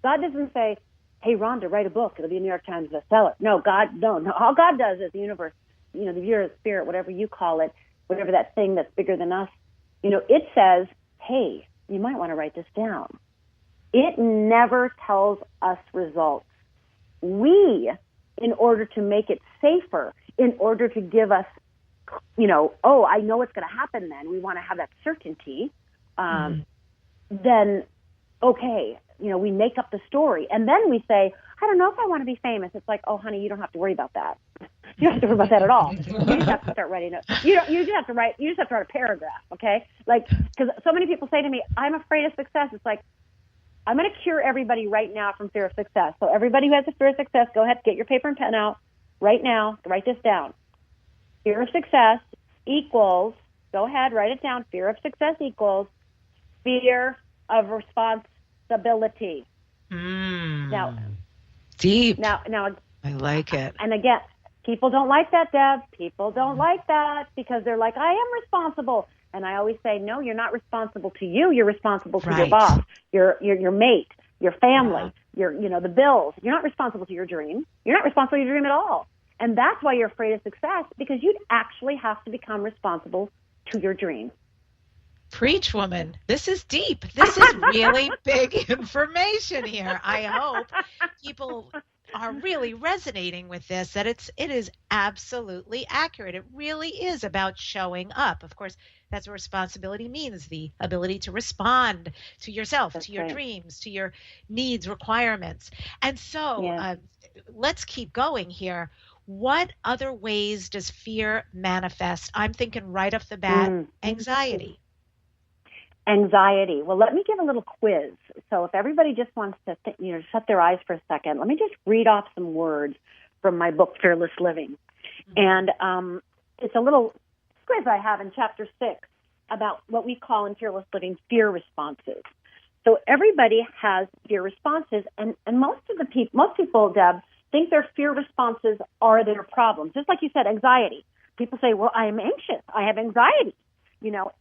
God doesn't say, hey, Rhonda, write a book. It'll be a New York Times bestseller. No, no. All God does is the universe, the universe, spirit, whatever you call it, whatever that thing that's bigger than us, it says, hey, you might want to write this down. It never tells us results. We, in order to make it safer, in order to give us, I know what's going to happen then, we want to have that certainty, then, okay, we make up the story. And then we say, I don't know if I want to be famous. It's like, oh, honey, you don't have to worry about that. You don't have to worry about that at all. You just have to start writing it. You just have to write a paragraph, okay? Like, because so many people say to me, I'm afraid of success. It's like, I'm going to cure everybody right now from fear of success. So everybody who has a fear of success, go ahead, get your paper and pen out right now. Write this down. Fear of success equals, go ahead, write it down. Fear of success equals fear of responsibility. Now, deep. Now, I like it. And again, people don't like that, Deb. People don't like that because they're like, I am responsible. And I always say, no, you're not responsible to you. You're responsible to your boss, your mate, your family, the bills. You're not responsible to your dream. You're not responsible to your dream at all. And that's why you're afraid of success, because you'd actually have to become responsible to your dream. Preach, woman. This is deep. This is really big information here. I hope people are really resonating with this, that it is absolutely accurate. It really is about showing up. Of course, that's what responsibility means, the ability to respond to yourself, to your dreams, to your needs, requirements. And so let's keep going here. What other ways does fear manifest? I'm thinking right off the bat, anxiety. Anxiety. Well, let me give a little quiz. So if everybody just wants to, shut their eyes for a second, let me just read off some words from my book, Fearless Living. And it's a little quiz I have in chapter 6 about what we call in Fearless Living fear responses. So everybody has fear responses, and most people, Deb, think their fear responses are their problems. Just like you said, anxiety. People say, well, I am anxious. I have anxiety.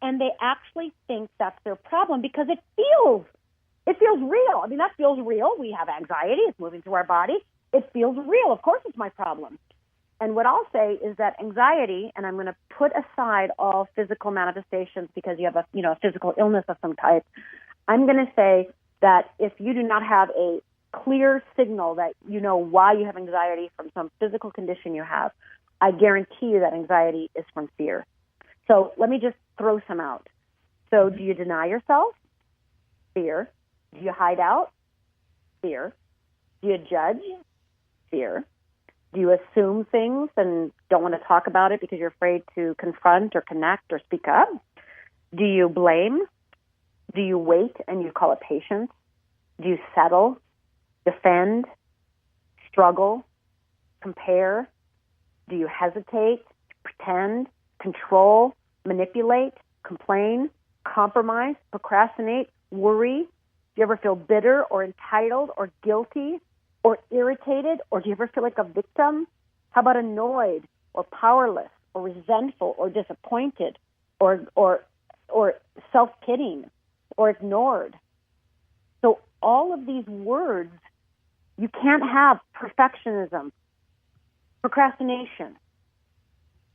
And they actually think that's their problem because it feels real. I mean, that feels real. We have anxiety. It's moving through our body. It feels real. Of course it's my problem. And what I'll say is that anxiety, and I'm going to put aside all physical manifestations because you have a physical illness of some type. I'm going to say that if you do not have a clear signal that you know why you have anxiety from some physical condition you have, I guarantee you that anxiety is from fear. So let me just throw some out. So do you deny yourself? Fear. Do you hide out? Fear. Do you judge? Fear. Do you assume things and don't want to talk about it because you're afraid to confront or connect or speak up? Do you blame? Do you wait and you call it patience? Do you settle, defend, struggle, compare? Do you hesitate, pretend, control, manipulate, complain, compromise, procrastinate, worry? Do you ever feel bitter or entitled or guilty or irritated? Or do you ever feel like a victim? How about annoyed or powerless or resentful or disappointed or self-pitying or ignored. So all of these words, you can't have perfectionism, procrastination,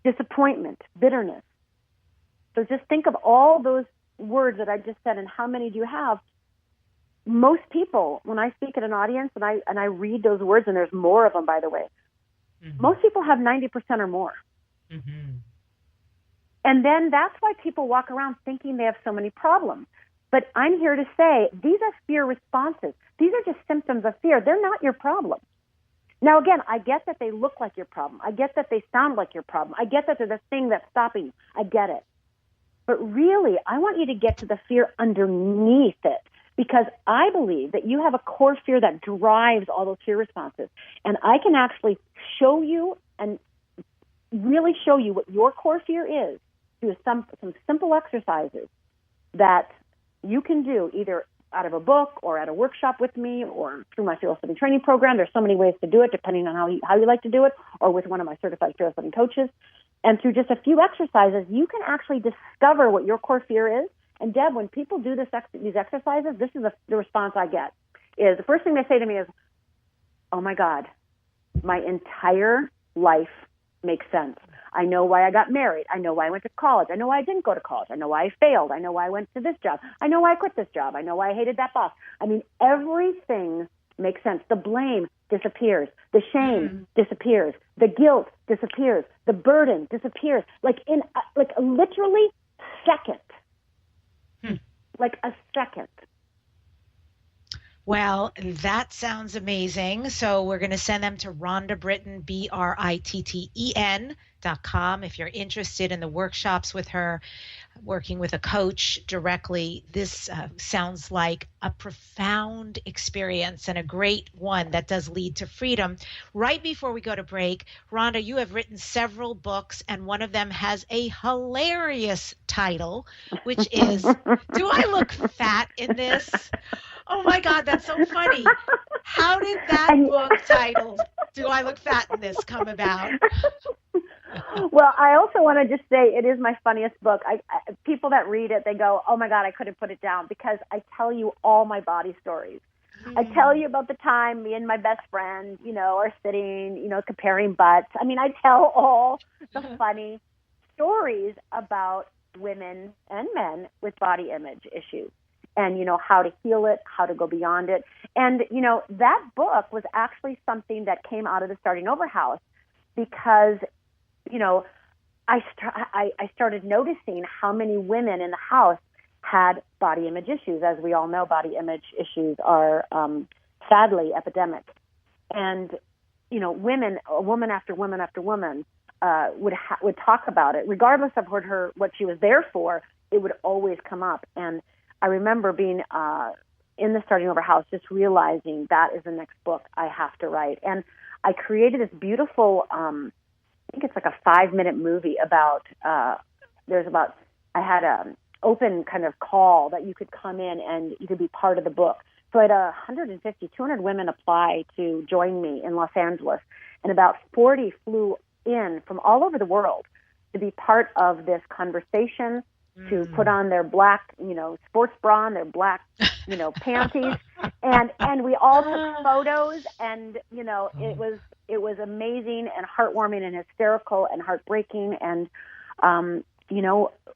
disappointment, bitterness. So just think of all those words that I just said and how many do you have? Most people, when I speak at an audience and I read those words, and there's more of them, by the way, most people have 90% or more. And then that's why people walk around thinking they have so many problems. But I'm here to say these are fear responses. These are just symptoms of fear. They're not your problem. Now, again, I get that they look like your problem. I get that they sound like your problem. I get that they're the thing that's stopping you. I get it. But really, I want you to get to the fear underneath it, because I believe that you have a core fear that drives all those fear responses. And I can actually show you and really show you what your core fear is through some simple exercises that you can do either out of a book or at a workshop with me or through my Fearless Living training program. There's so many ways to do it depending on how you like to do it, or with one of my certified Fearless Living coaches. And through just a few exercises, you can actually discover what your core fear is. And Deb, when people do these exercises, this is the response I get. Is the first thing they say to me is, oh my God, my entire life makes sense. I know why I got married. I know why I went to college. I know why I didn't go to college. I know why I failed. I know why I went to this job. I know why I quit this job. I know why I hated that boss. I mean, everything makes sense. The blame disappears. The shame disappears. The guilt disappears. The burden disappears. Like literally second. Like a second. Well, that sounds amazing. So we're going to send them to Rhonda Britten, BRITTEN.com. If you're interested in the workshops with her, working with a coach directly, this sounds like a profound experience and a great one that does lead to freedom. Right before we go to break, Rhonda, you have written several books, and one of them has a hilarious title, which is, Do I Look Fat in This? Oh my God, that's so funny. How did that book titled, Do I Look Fat in This, come about? Well, I also want to just say it is my funniest book. People that read it, they go, oh my God, I couldn't put it down, because I tell you all my body stories. I tell you about the time me and my best friend, are sitting, comparing butts. I mean, I tell all the funny stories about women and men with body image issues. And, how to heal it, how to go beyond it. And, that book was actually something that came out of the Starting Over House, because, I started noticing how many women in the house had body image issues. As we all know, body image issues are sadly epidemic. And, woman after woman after woman would talk about it, regardless of what she was there for. It would always come up. And I remember being in the Starting Over House, just realizing that is the next book I have to write. And I created this beautiful, I think it's like a 5-minute movie about, I had an open kind of call that you could come in and you could be part of the book. So I had 150, 200 women apply to join me in Los Angeles. And about 40 flew in from all over the world to be part of this conversation, to put on their black, sports bra and their black, panties. And we all took photos, and, it was amazing and heartwarming and hysterical and heartbreaking. And,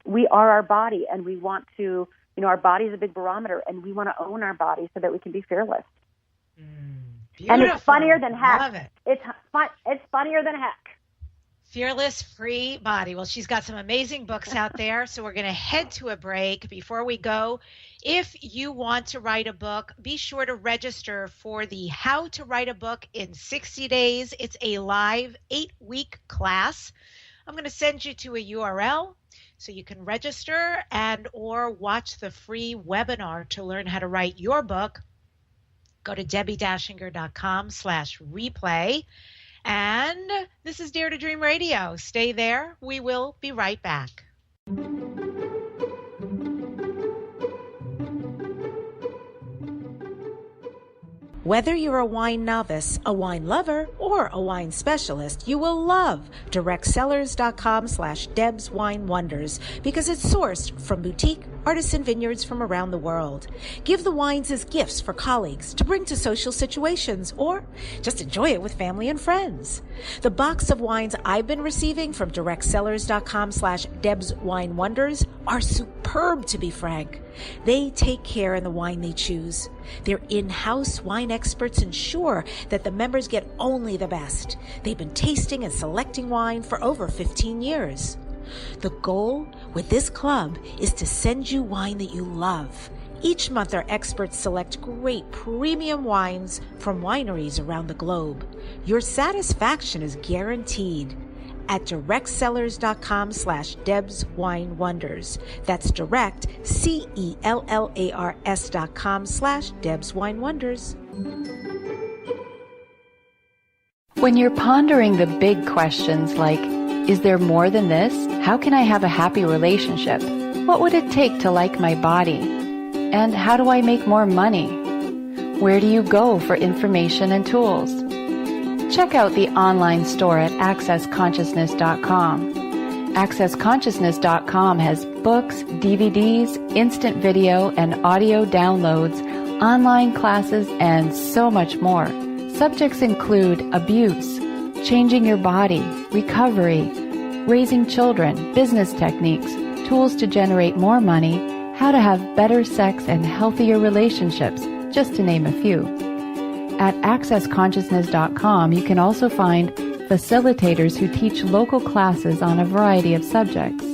we are our body, and we want to, our body is a big barometer, and we want to own our body so that we can be fearless. And it's funnier than heck. Love it. It's funnier than heck. Fearless Free Body. Well, she's got some amazing books out there, so we're going to head to a break. Before we go, if you want to write a book, be sure to register for the How to Write a Book in 60 Days. It's a live 8-week class. I'm going to send you to a URL so you can register and or watch the free webinar to learn how to write your book. Go to DebbiDachinger.com/replay. And this is Dare to Dream Radio. Stay there. We will be right back. Whether you're a wine novice, a wine lover, or a wine specialist, you will love directsellers.com/Deb's Wine Wonders because it's sourced from boutique artisan vineyards from around the world. Give the wines as gifts for colleagues to bring to social situations or just enjoy it with family and friends. The box of wines I've been receiving from directsellers.com/Deb's Wine Wonders are superb, to be frank. They take care in the wine they choose. Their in-house wine experts ensure that the members get only the best. They've been tasting and selecting wine for over 15 years. The goal with this club is to send you wine that you love. Each month, our experts select great premium wines from wineries around the globe. Your satisfaction is guaranteed at directsellers.com/Deb's Wine Wonders. That's direct, CELLARS.com/Deb's Wine Wonders. When you're pondering the big questions like, is there more than this? How can I have a happy relationship? What would it take to like my body? And how do I make more money? Where do you go for information and tools? Check out the online store at accessconsciousness.com. Accessconsciousness.com has books, DVDs, instant video and audio downloads, online classes, and so much more. Subjects include abuse, changing your body, recovery, raising children, business techniques, tools to generate more money, how to have better sex and healthier relationships, just to name a few. At accessconsciousness.com, you can also find facilitators who teach local classes on a variety of subjects.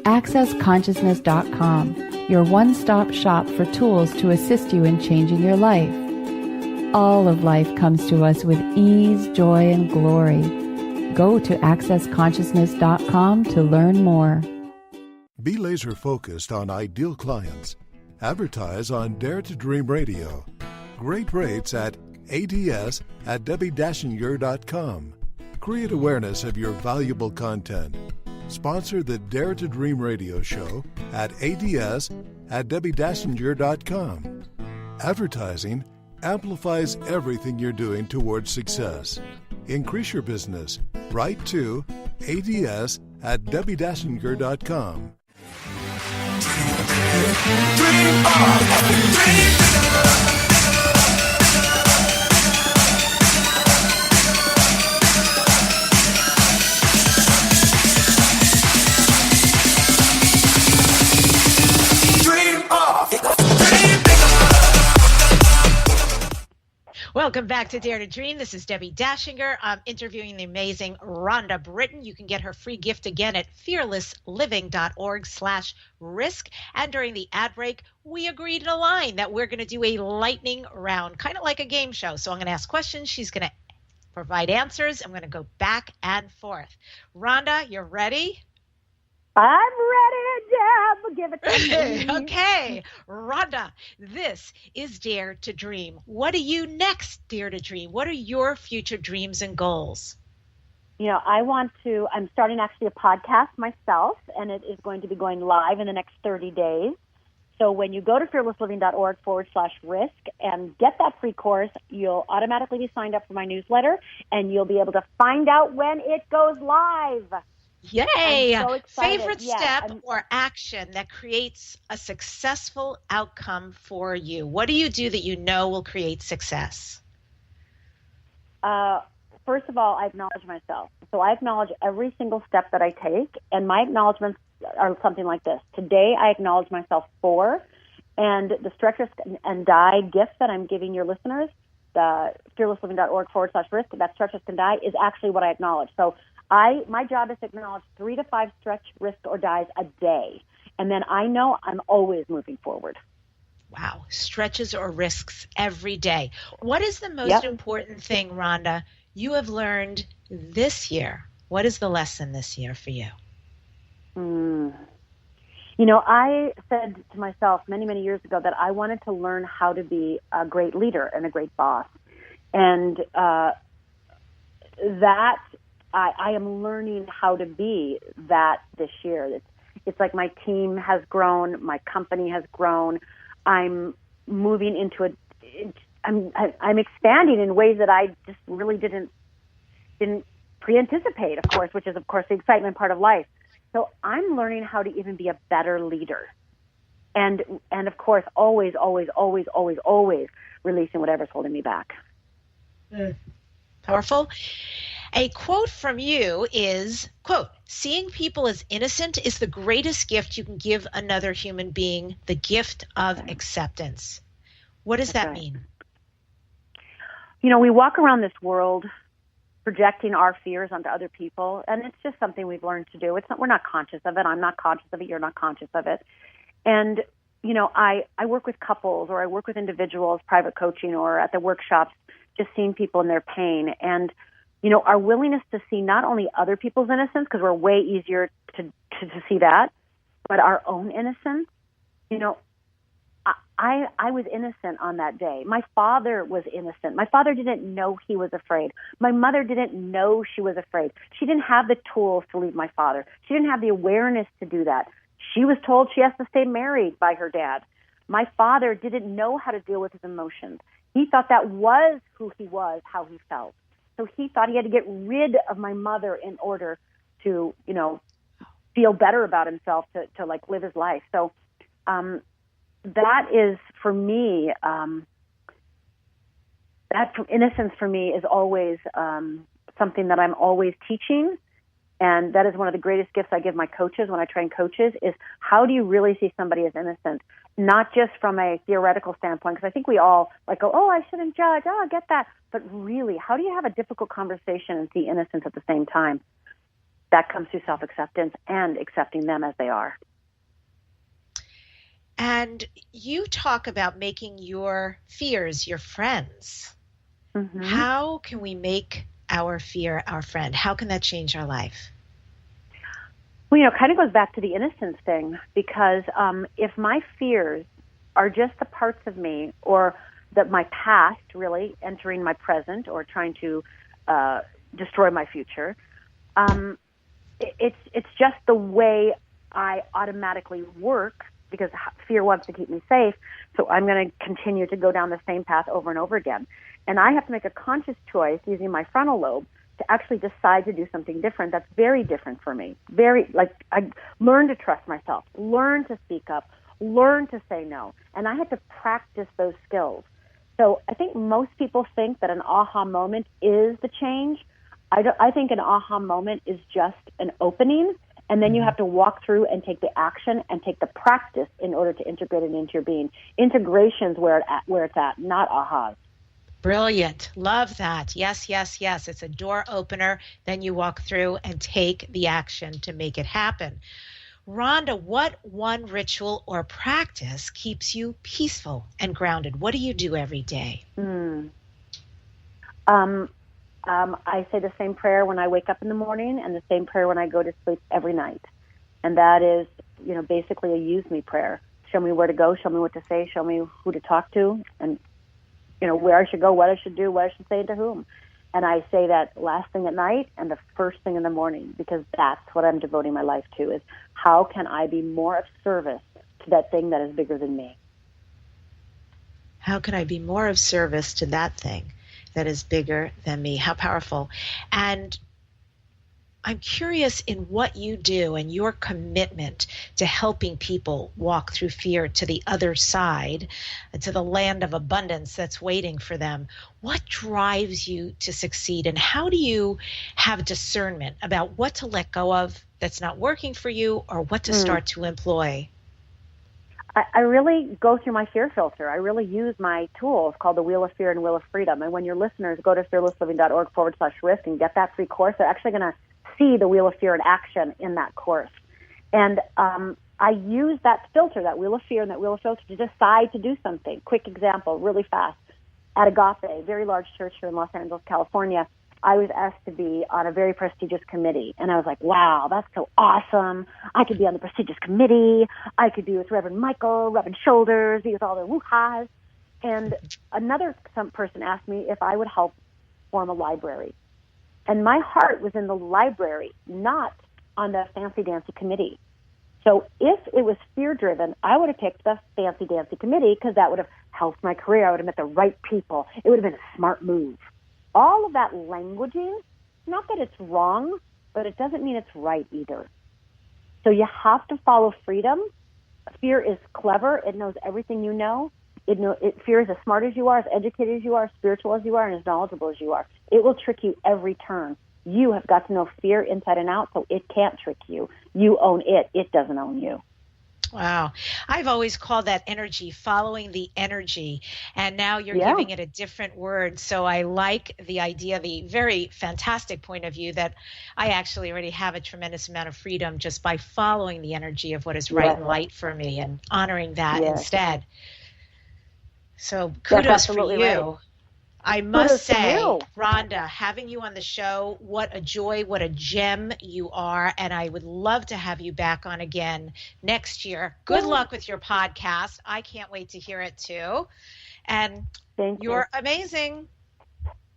Accessconsciousness.com, your one-stop shop for tools to assist you in changing your life. All of life comes to us with ease, joy, and glory. Go to accessconsciousness.com to learn more. Be laser focused on ideal clients. Advertise on Dare to Dream Radio. Great rates at ads@DebbiDachinger.com. Create awareness of your valuable content. Sponsor the Dare to Dream Radio show at ads@DebbiDachinger.com. Advertising amplifies everything you're doing towards success. Increase your business. Write to ads@DebbiDachinger.com. Dream on, dream bigger. Welcome back to Dare to Dream. This is Debbi Dachinger. I'm interviewing the amazing RHONDA Britten. You can get her free gift again at fearlessliving.org/risk. And during the ad break, we agreed in a line that we're going to do a lightning round, kind of like a game show. So I'm going to ask questions. She's going to provide answers. I'm going to go back and forth. RHONDA, you're ready? I'm ready, Deb. Give it to me. Okay, RHONDA, this is Dare to Dream. What are you next, Dare to Dream? What are your future dreams and goals? You know, I'm starting actually a podcast myself, and it is going to be going live in the next 30 days. So when you go to fearlessliving.org/risk and get that free course, you'll automatically be signed up for my newsletter, and you'll be able to find out when it goes live. Yay! I'm so excited. Favorite step or action that creates a successful outcome for you? What do you do that you know will create success? First of all, I acknowledge myself. So I acknowledge every single step that I take, and my acknowledgments are something like this. Today, I acknowledge myself for, and the Stretch, Risk, and Die gift that I'm giving your listeners, the fearlessliving.org/risk, that Stretch, Risk, and Die is actually what I acknowledge. So my job is to acknowledge 3 to 5 stretch, risk, or dies a day. And then I know I'm always moving forward. Wow. Stretches or risks every day. What is the most important thing, RHONDA, you have learned this year? What is the lesson this year for you? You know, I said to myself many, many years ago that I wanted to learn how to be a great leader and a great boss. And that I am learning how to be that this year. It's like my team has grown, my company has grown. I'm moving into I'm expanding in ways that I just really didn't pre-anticipate, of course, which is, of course, the excitement part of life. So I'm learning how to even be a better leader. And of course, always releasing whatever's holding me back. Powerful. A quote from you is, quote, "Seeing people as innocent is the greatest gift you can give another human being, the gift of acceptance." What does that mean? You know, we walk around this world projecting our fears onto other people, and it's just something we've learned to do. We're not conscious of it. I'm not conscious of it. You're not conscious of it. And, you know, I work with couples, or I work with individuals, private coaching, or at the workshops, just seeing people in their pain. And, you know, our willingness to see not only other people's innocence, because we're way easier to see that, but our own innocence. You know, I was innocent on that day. My father was innocent. My father didn't know he was afraid. My mother didn't know she was afraid. She didn't have the tools to leave my father. She didn't have the awareness to do that. She was told she has to stay married by her dad. My father didn't know how to deal with his emotions. He thought that was who he was, how he felt. So he thought he had to get rid of my mother in order to, you know, feel better about himself, to like live his life. So, that is, for me, that innocence for me is always something that I'm always teaching. And that is one of the greatest gifts I give my coaches when I train coaches, is how do you really see somebody as innocent? Not just from a theoretical standpoint, because I think we all like go, oh, I shouldn't judge, oh, I get that. But really, how do you have a difficult conversation and see innocence at the same time? That comes through self-acceptance and accepting them as they are. And you talk about making your fears your friends. Mm-hmm. How can we make our fear our friend? How can that change our life? Well, you know, it kind of goes back to the innocence thing, because if my fears are just the parts of me, or that my past really entering my present or trying to destroy my future, it's just the way I automatically work, because fear wants to keep me safe. So I'm going to continue to go down the same path over and over again. And I have to make a conscious choice using my frontal lobe to actually decide to do something different. That's very different for me. I learn to trust myself, learn to speak up, learn to say no. And I had to practice those skills. So I think most people think that an aha moment is the change. I think an aha moment is just an opening. And then you have to walk through and take the action and take the practice in order to integrate it into your being. Integration's where it's at, not ahas. Brilliant. Love that. Yes, yes, yes. It's a door opener. Then you walk through and take the action to make it happen. Rhonda, what one ritual or practice keeps you peaceful and grounded? What do you do every day? I say the same prayer when I wake up in the morning and the same prayer when I go to sleep every night. And that is, you know, basically a use me prayer. Show me where to go, show me what to say, show me who to talk to, and, you know, where I should go, what I should do, what I should say, and to whom. And I say that last thing at night and the first thing in the morning, because that's what I'm devoting my life to, is how can I be more of service to that thing that is bigger than me? How can I be more of service to that thing that is bigger than me? How powerful. And I'm curious in what you do and your commitment to helping people walk through fear to the other side, to the land of abundance that's waiting for them. What drives you to succeed, and how do you have discernment about what to let go of that's not working for you, or what to start to employ? I really go through my fear filter. I really use my tools called the Wheel of Fear and Wheel of Freedom. And when your listeners go to fearlessliving.org/risk and get that free course, they're actually going to see the Wheel of Fear in action in that course. And I use that filter, that Wheel of Fear and that Wheel of Filter, to decide to do something. Quick example, really fast. At Agape, a very large church here in Los Angeles, California, I was asked to be on a very prestigious committee. And I was like, wow, that's so awesome. I could be on the prestigious committee. I could be with Reverend Michael, rubbing shoulders, be with all their woo-ha's. And some person asked me if I would help form a library. And my heart was in the library, not on the fancy-dancy committee. So if it was fear-driven, I would have picked the fancy-dancy committee because that would have helped my career. I would have met the right people. It would have been a smart move. All of that languaging, not that it's wrong, but it doesn't mean it's right either. So you have to follow freedom. Fear is clever. It knows everything you know. Fear is as smart as you are, as educated as you are, as spiritual as you are, and as knowledgeable as you are. It will trick you every turn. You have got to know fear inside and out, so it can't trick you. You own it. It doesn't own you. Wow. I've always called that energy, following the energy. And now you're giving it a different word. So I like the idea, the very fantastic point of view that I actually already have a tremendous amount of freedom just by following the energy of what is right and light for me and honoring that instead. So kudos for you. Right. I must say, Rhonda, having you on the show, what a joy, what a gem you are, and I would love to have you back on again next year. Good luck with your podcast. I can't wait to hear it too. And you're amazing.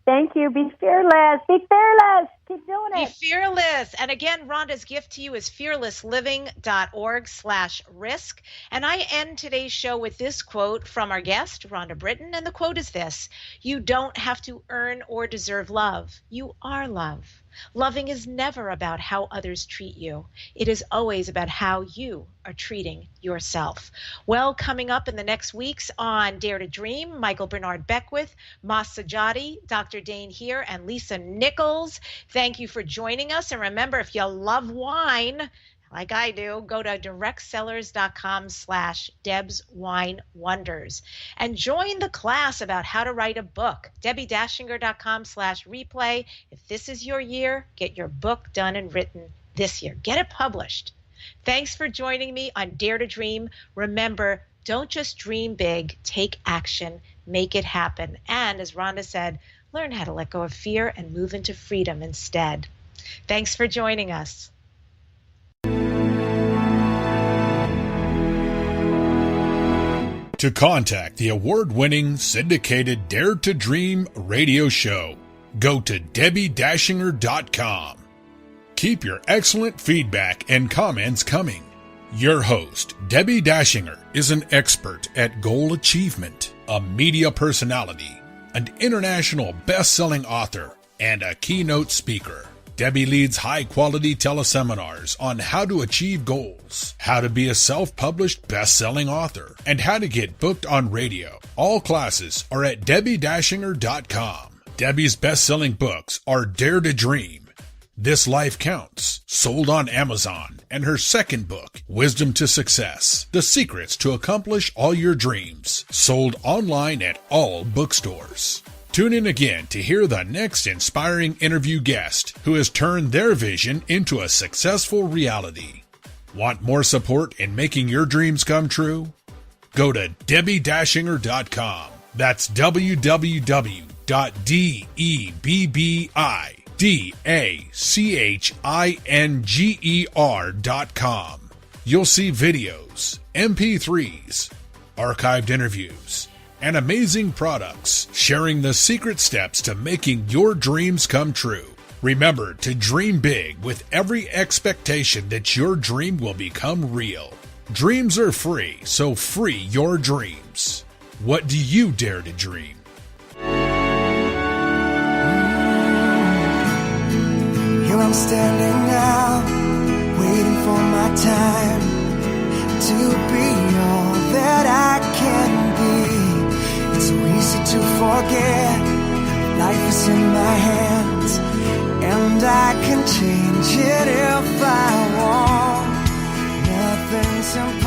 Thank you. Be fearless. Be fearless. Keep doing it. Be fearless. And again, Rhonda's gift to you is fearlessliving.org/risk. And I end today's show with this quote from our guest, Rhonda Britten. And the quote is this: "You don't have to earn or deserve love. You are love. Loving is never about how others treat you. It is always about how you are treating yourself." Well, coming up in the next weeks on Dare to Dream, Michael Bernard Beckwith, Mas Sajadi, Dr. Dane here, and Lisa Nichols. Thank you for joining us. And remember, if you love wine, like I do, go to directsellers.com/DebsWineWonders and join the class about how to write a book. DebbiDachinger.com/replay. If this is your year, get your book done and written this year. Get it published. Thanks for joining me on Dare to Dream. Remember, don't just dream big, take action, make it happen. And as Rhonda said, learn how to let go of fear and move into freedom instead. Thanks for joining us. To contact the award-winning syndicated Dare to Dream radio show, go to DebbiDachinger.com. Keep your excellent feedback and comments coming. Your host, Debbi Dachinger, is an expert at goal achievement, a media personality, an international best-selling author, and a keynote speaker. Debbi leads high-quality teleseminars on how to achieve goals, how to be a self-published best-selling author, and how to get booked on radio. All classes are at DebbiDachinger.com. Debbi's best-selling books are Dare to Dream, This Life Counts, sold on Amazon, and her second book, Wisdom to Success, The Secrets to Accomplish All Your Dreams, sold online at all bookstores. Tune in again to hear the next inspiring interview guest who has turned their vision into a successful reality. Want more support in making your dreams come true? Go to DebbiDachinger.com. That's www.DebbiDachinger.com. You'll see videos, MP3s, archived interviews, and amazing products sharing the secret steps to making your dreams come true. Remember to dream big with every expectation that your dream will become real. Dreams are free, so free your dreams. What do you dare to dream? Here I'm standing now, waiting for my time to be all that I can be. It's so easy to forget, life is in my hands, and I can change it if I want. Nothing's impossible.